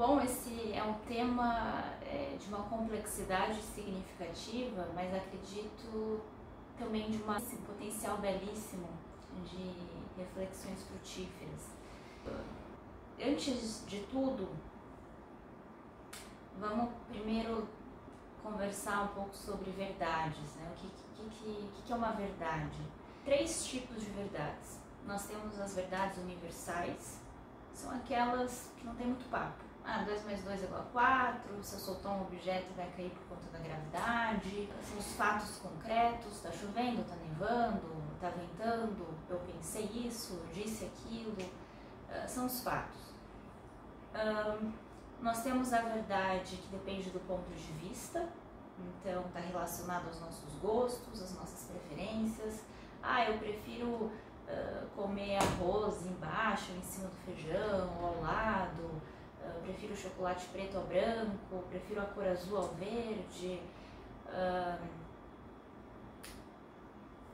Bom, esse é um tema de uma complexidade significativa, mas acredito também de um potencial belíssimo de reflexões frutíferas. Antes de tudo, vamos primeiro conversar um pouco sobre verdades, né? O que é uma verdade? 3 tipos de verdades. Nós temos as verdades universais, são aquelas que não tem muito papo. 2 mais 2 é igual a 4, se eu soltar um objeto vai cair por conta da gravidade. São os fatos concretos, está chovendo, está nevando, está ventando, eu pensei isso, eu disse aquilo, são os fatos. Nós temos a verdade que depende do ponto de vista, então está relacionado aos nossos gostos, às nossas preferências. Eu prefiro comer arroz embaixo, em cima do feijão, ao lado, prefiro chocolate preto ao branco, prefiro a cor azul ao verde,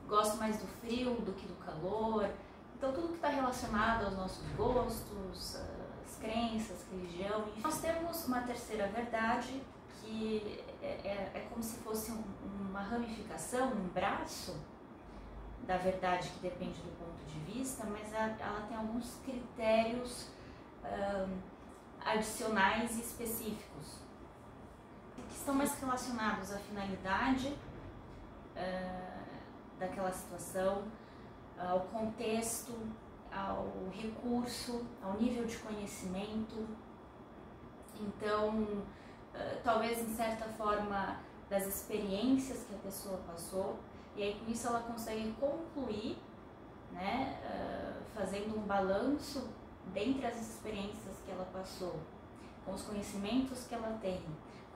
gosto mais do frio do que do calor. Então tudo que está relacionado aos nossos gostos, as crenças, religião. Enfim. Nós temos uma terceira verdade que é como se fosse uma ramificação, um braço da verdade que depende do ponto de vista, mas ela tem alguns critérios adicionais e específicos que estão mais relacionados à finalidade daquela situação, ao contexto, ao recurso, ao nível de conhecimento. Então, talvez em certa forma das experiências que a pessoa passou, e aí com isso ela consegue concluir, né, fazendo um balanço dentre as experiências que ela passou, com os conhecimentos que ela tem,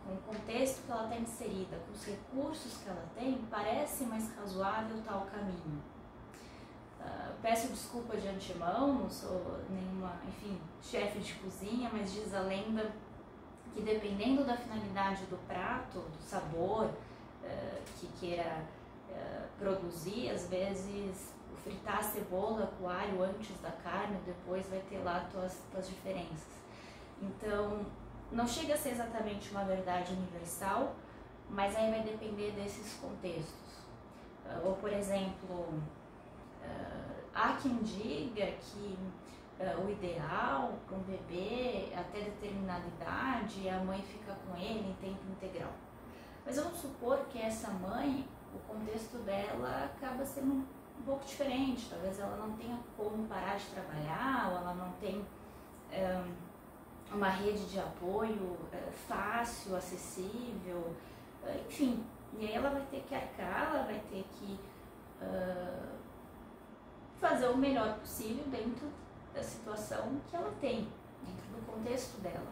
com o contexto que ela está inserida, com os recursos que ela tem, parece mais razoável tal caminho. Peço desculpa de antemão, não sou nenhuma, chefe de cozinha, mas diz a lenda que dependendo da finalidade do prato, do sabor que queira produzir, às vezes fritar a cebola com alho antes da carne, depois vai ter lá tuas diferenças. Então, não chega a ser exatamente uma verdade universal, mas aí vai depender desses contextos. Ou, por exemplo, há quem diga que o ideal para um bebê, até determinada idade, a mãe fica com ele em tempo integral. Mas vamos supor que essa mãe, o contexto dela acaba sendo um pouco diferente, talvez ela não tenha como parar de trabalhar, ou ela não tem uma rede de apoio fácil, acessível, enfim, e aí ela vai ter que arcar, ela vai ter que fazer o melhor possível dentro da situação que ela tem, dentro do contexto dela.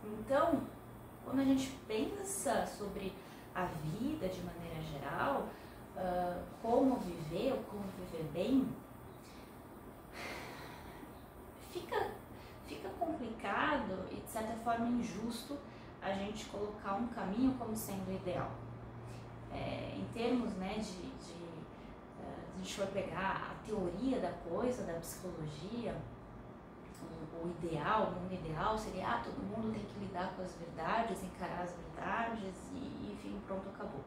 Então, quando a gente pensa sobre a vida de maneira geral, como viver ou como viver bem, fica complicado e de certa forma injusto a gente colocar um caminho como sendo ideal. Em termos, né, se a gente for pegar a teoria da coisa, da psicologia, o ideal, o mundo ideal seria todo mundo tem que lidar com as verdades, encarar as verdades e enfim, pronto, acabou.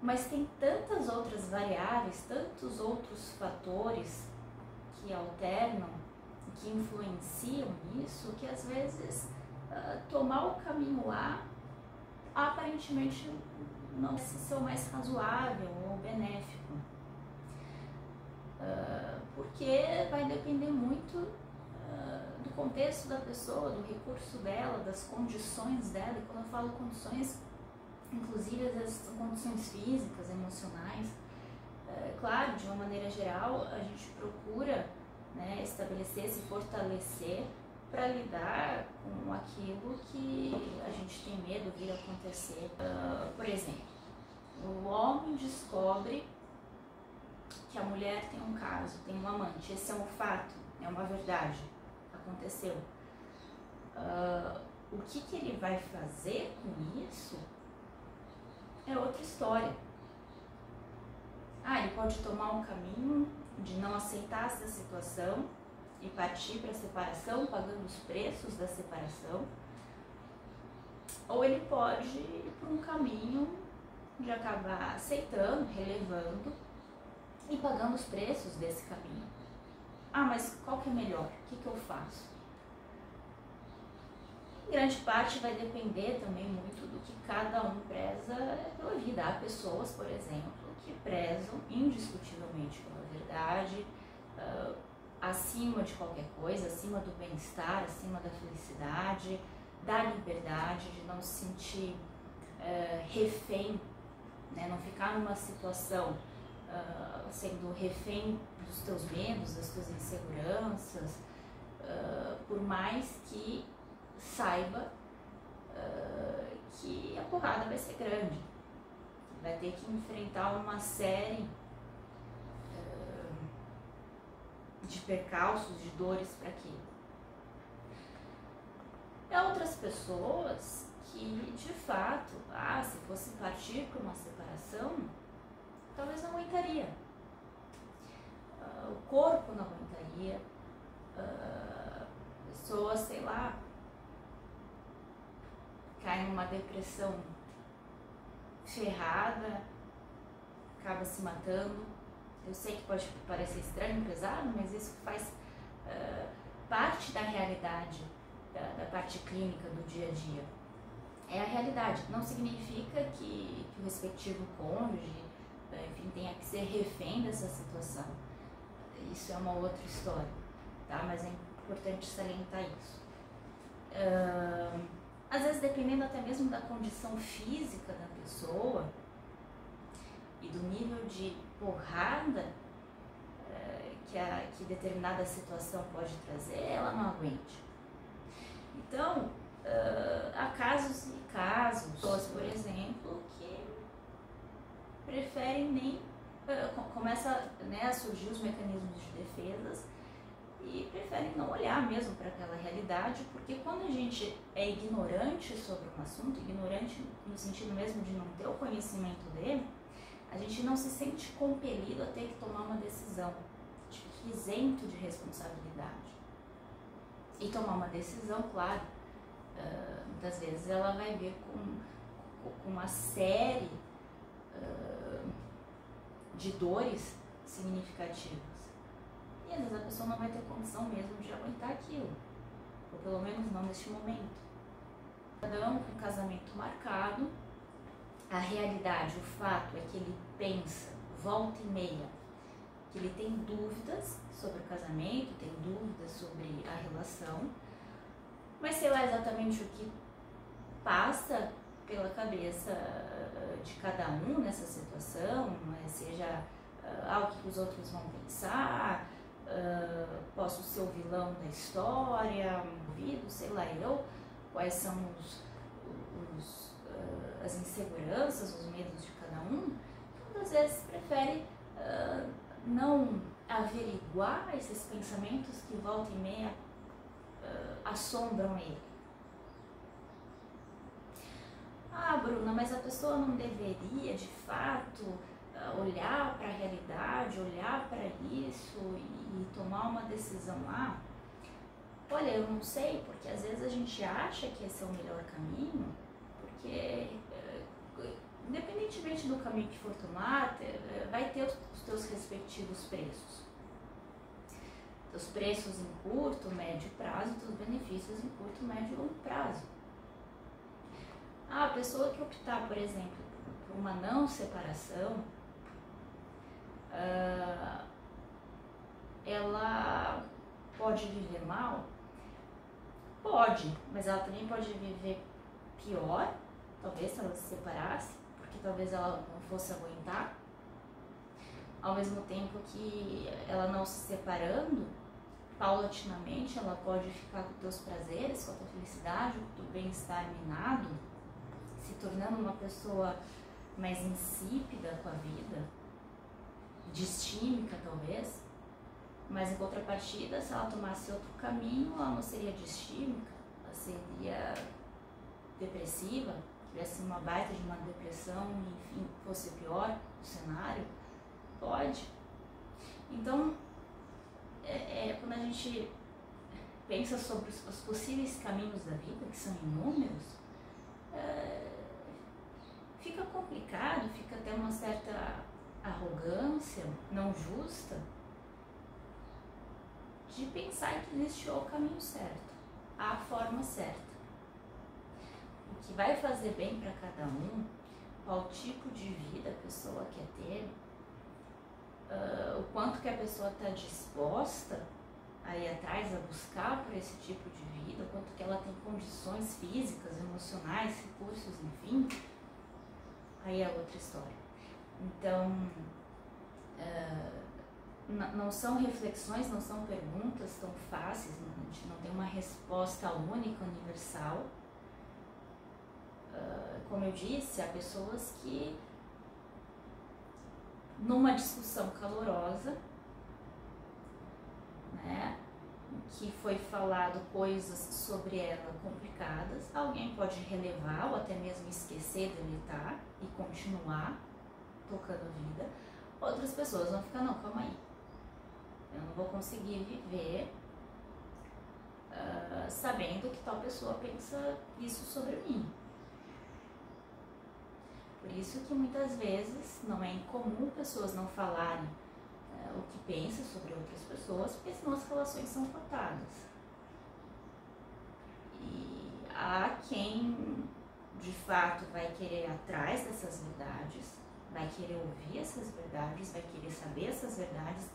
Mas tem tantas outras variáveis, tantos outros fatores que alternam, que influenciam isso, que às vezes tomar o caminho A aparentemente não vai ser o mais razoável ou benéfico, porque vai depender muito do contexto da pessoa, do recurso dela, das condições dela. E quando eu falo condições, inclusive às vezes são condições físicas, emocionais. Claro, de uma maneira geral, a gente procura, né, estabelecer, se fortalecer para lidar com aquilo que a gente tem medo vir a acontecer. Por exemplo, o homem descobre que a mulher tem um caso, tem um amante. Esse é um fato, é uma verdade, aconteceu. O que ele vai fazer com isso é outra história. Ele pode tomar um caminho de não aceitar essa situação, e partir para a separação, pagando os preços da separação, ou ele pode ir por um caminho de acabar aceitando, relevando e pagando os preços desse caminho. Ah, mas qual que é melhor? O que eu faço? Em grande parte vai depender também muito do que cada um preza pela vida. Há pessoas, por exemplo, que prezam indiscutivelmente pela verdade, acima de qualquer coisa, acima do bem-estar, acima da felicidade, da liberdade, de não se sentir refém, né? Não ficar numa situação sendo refém dos teus medos, das tuas inseguranças, por mais que saiba que a porrada vai ser grande, vai ter que enfrentar uma série de percalços, de dores para aquilo. Há outras pessoas que, de fato, se fosse partir para uma separação, talvez não aguentaria. O corpo não aguentaria. Pessoa, sei lá, cai numa depressão ferrada, acaba se matando. Eu sei que pode parecer estranho, pesado, mas isso faz parte da realidade, da parte clínica do dia a dia. É a realidade. Não significa que o respectivo cônjuge, enfim, tenha que ser refém dessa situação. Isso é uma outra história, tá? Mas é importante salientar isso. Às vezes, dependendo até mesmo da condição física da pessoa e do nível de porrada que determinada situação pode trazer, ela não aguente. Então, há casos e casos, pessoas, por exemplo, que preferem nem... começa, né, a surgir os mecanismos de defesas e preferem não olhar mesmo para aquela realidade, porque quando a gente é ignorante sobre um assunto, ignorante no sentido mesmo de não ter o conhecimento dele, a gente não se sente compelido a ter que tomar uma decisão, a gente fica isento de responsabilidade. E tomar uma decisão, claro, muitas vezes ela vai vir com uma série de dores significativas. E às vezes a pessoa não vai ter condição mesmo de aguentar aquilo, ou pelo menos não neste momento. Cada um com o casamento marcado, a realidade, o fato é que ele pensa, volta e meia, que ele tem dúvidas sobre o casamento, tem dúvidas sobre a relação, mas sei lá exatamente o que passa pela cabeça de cada um nessa situação, seja o que os outros vão pensar, posso ser o vilão da história, envolvido, sei lá eu, quais são as inseguranças, os medos de cada um. Muitas vezes prefere não averiguar esses pensamentos que volta e meia assombram ele. Bruna, mas a pessoa não deveria, de fato, olhar para a realidade, olhar para isso e tomar uma decisão lá? Olha, eu não sei, porque às vezes a gente acha que esse é o melhor caminho, porque independentemente do caminho que for tomar, vai ter os teus respectivos preços. Os preços em curto, médio prazo, os benefícios em curto, médio e longo prazo. A pessoa que optar, por exemplo, por uma não separação, ela pode viver mal? Pode, mas ela também pode viver pior, talvez se ela se separasse, porque talvez ela não fosse aguentar. Ao mesmo tempo que ela não se separando, paulatinamente ela pode ficar com teus prazeres, com a tua felicidade, com o teu bem-estar minado, se tornando uma pessoa mais insípida com a vida, distímica talvez, mas em contrapartida, se ela tomasse outro caminho, ela não seria distímica, ela seria depressiva, tivesse uma baita de uma depressão, enfim, fosse pior o cenário, pode. Então, quando a gente pensa sobre os possíveis caminhos da vida, que são inúmeros, fica complicado, fica até uma certa arrogância não justa de pensar que existe o caminho certo, a forma certa. O que vai fazer bem para cada um, qual tipo de vida a pessoa quer ter, o quanto que a pessoa está disposta a ir atrás, a buscar por esse tipo de vida, o quanto que ela tem condições físicas, emocionais, recursos, enfim, aí é outra história. Então, não são reflexões, não são perguntas tão fáceis, a gente não tem uma resposta única, universal. Como eu disse, há pessoas que, numa discussão calorosa, né, que foi falado coisas sobre ela complicadas, alguém pode relevar ou até mesmo esquecer, deletar e continuar tocando a vida. Outras pessoas vão ficar, não, calma aí, eu não vou conseguir viver sabendo que tal pessoa pensa isso sobre mim. Por isso que muitas vezes não é incomum pessoas não falarem o que pensam sobre outras pessoas, porque senão as relações são cortadas. E há quem de fato vai querer ir atrás dessas verdades, vai querer ouvir essas verdades, vai querer saber essas verdades,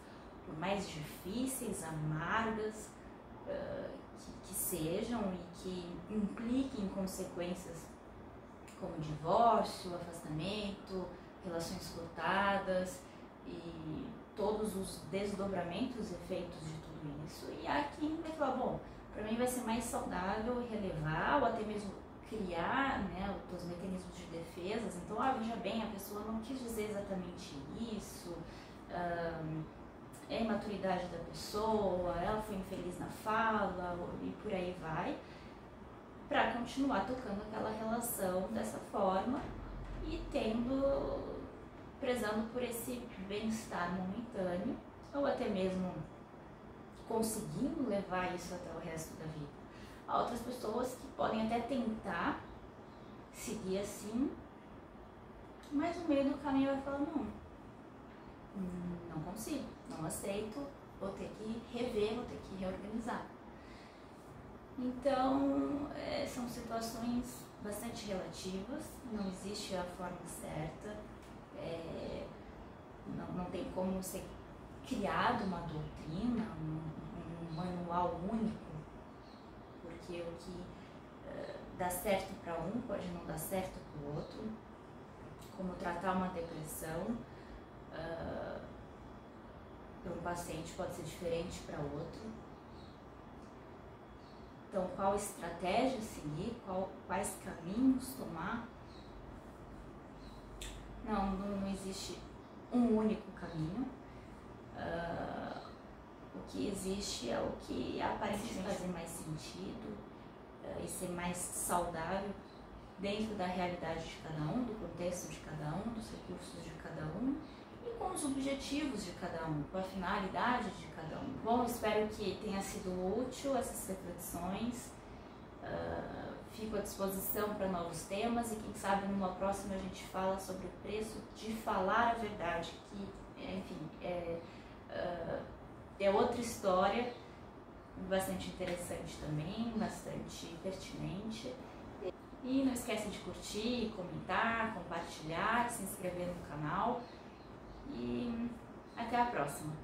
por mais difíceis, amargas que sejam e que impliquem consequências como divórcio, afastamento, relações cortadas e todos os desdobramentos e efeitos de tudo isso. E há quem vai falar, bom, para mim vai ser mais saudável relevar ou até mesmo criar, né, os mecanismos de defesas. Então, veja bem, a pessoa não quis dizer exatamente isso, é a imaturidade da pessoa, ela foi infeliz na fala e por aí vai, para continuar tocando aquela relação dessa forma e prezando por esse bem-estar momentâneo, ou até mesmo conseguindo levar isso até o resto da vida. Há outras pessoas que podem até tentar seguir assim, mas no meio do caminho vai falar, não consigo, não aceito, vou ter que rever, vou ter que reorganizar. Então, são situações bastante relativas, não existe a forma certa, não tem como ser criado uma doutrina, um manual único, porque o que dá certo para um pode não dar certo para o outro, como tratar uma depressão para um paciente pode ser diferente para outro. Então, qual estratégia seguir, quais caminhos tomar? Não existe um único caminho. O que existe é o que aparentemente fazer mais sentido e ser mais saudável dentro da realidade de cada um, do contexto de cada um, dos recursos de cada um e com os objetivos de cada um, com a finalidade de cada um. Bom, espero que tenha sido útil essas reflexões. Fico à disposição para novos temas e quem sabe numa próxima a gente fala sobre o preço de falar a verdade, que, enfim, é outra história, bastante interessante também, bastante pertinente. E não esquece de curtir, comentar, compartilhar, se inscrever no canal e até a próxima.